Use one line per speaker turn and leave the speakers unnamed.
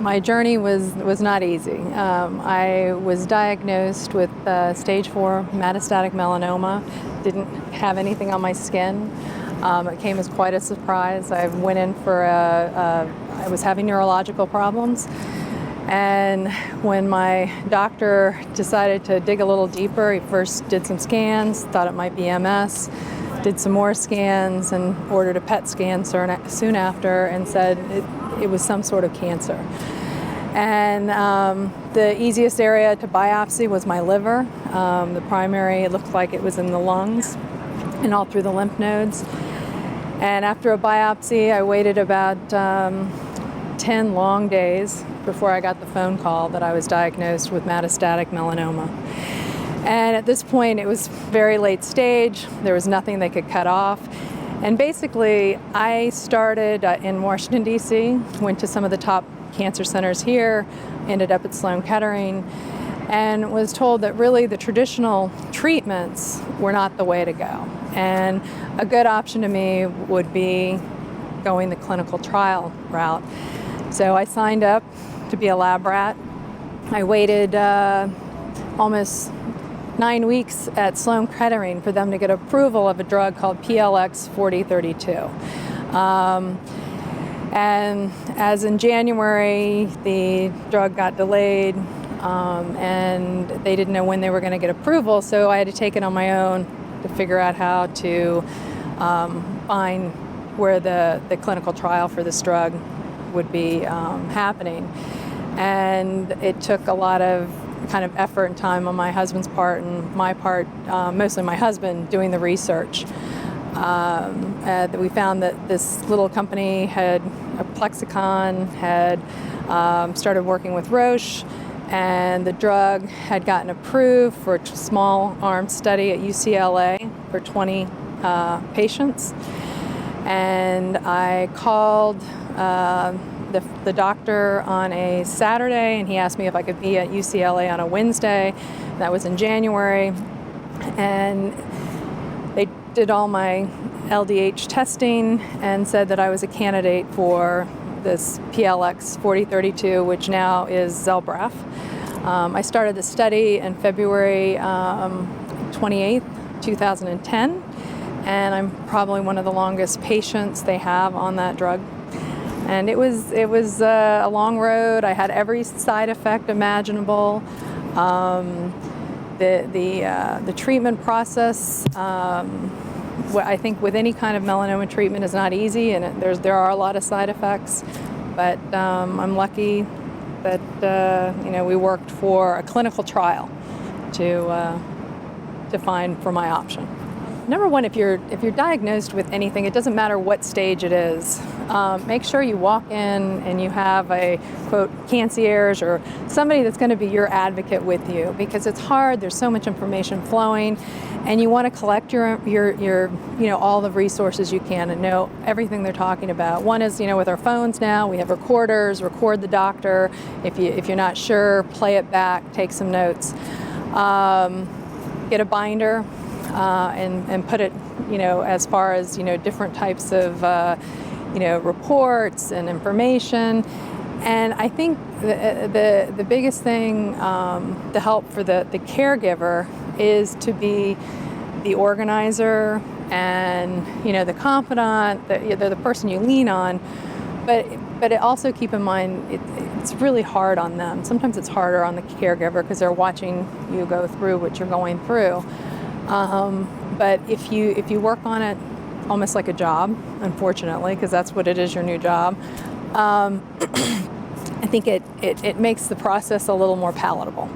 My journey was not easy. I was diagnosed with stage 4 metastatic melanoma. Didn't have anything on my skin. It came as quite a surprise. I went in for I was having neurological problems, and when my doctor decided to dig a little deeper, he first did some scans, thought it might be MS, did some more scans, and ordered a PET scan soon after, and said it was some sort of cancer. And the easiest area to biopsy was my liver. The primary, it looked like it was in the lungs and all through the lymph nodes. And after a biopsy, I waited about 10 long days before I got the phone call that I was diagnosed with metastatic melanoma. And at this point, it was very late stage. There was nothing they could cut off. And basically, I started in Washington, D.C., went to some of the top cancer centers here, ended up at Sloan Kettering, and was told that really the traditional treatments were not the way to go. And a good option to me would be going the clinical trial route. So I signed up to be a lab rat. I waited almost 9 weeks at Sloan Kettering for them to get approval of a drug called PLX 4032. And as in January, the drug got delayed, and they didn't know when they were going to get approval, so I had to take it on my own to figure out how to find where the clinical trial for this drug would be happening. And it took a lot of kind of effort and time on my husband's part and my part, mostly my husband, doing the research. We found that this little company Plexicon had started working with Roche, and the drug had gotten approved for a small arm study at UCLA for 20 patients. And I called the doctor on a Saturday, and he asked me if I could be at UCLA on a Wednesday. That was in January. And they did all my LDH testing and said that I was a candidate for this PLX 4032, which now is Zelbraf. I started the study in February 28th, 2010, and I'm probably one of the longest patients they have on that drug. And it was a long road. I had every side effect imaginable. The treatment process, I think with any kind of melanoma treatment, is not easy, and there are a lot of side effects. But I'm lucky that we worked for a clinical trial to find for my option. Number one, if you're diagnosed with anything, it doesn't matter what stage it is. Make sure you walk in and you have a, quote, concierge or somebody that's going to be your advocate with you, because it's hard. There's so much information flowing, and you want to collect your all the resources you can and know everything they're talking about. One is, with our phones now, we have recorders. Record the doctor. If you're not sure, play it back. Take some notes. Get a binder. And put it, as far as, different types of, reports and information. And I think the biggest thing to help for the caregiver is to be the organizer and, the confidant, the person you lean on. But also keep in mind, it's really hard on them. Sometimes it's harder on the caregiver because they're watching you go through what you're going through. But if you work on it almost like a job, unfortunately, because that's what it is, your new job, I think it makes the process a little more palatable.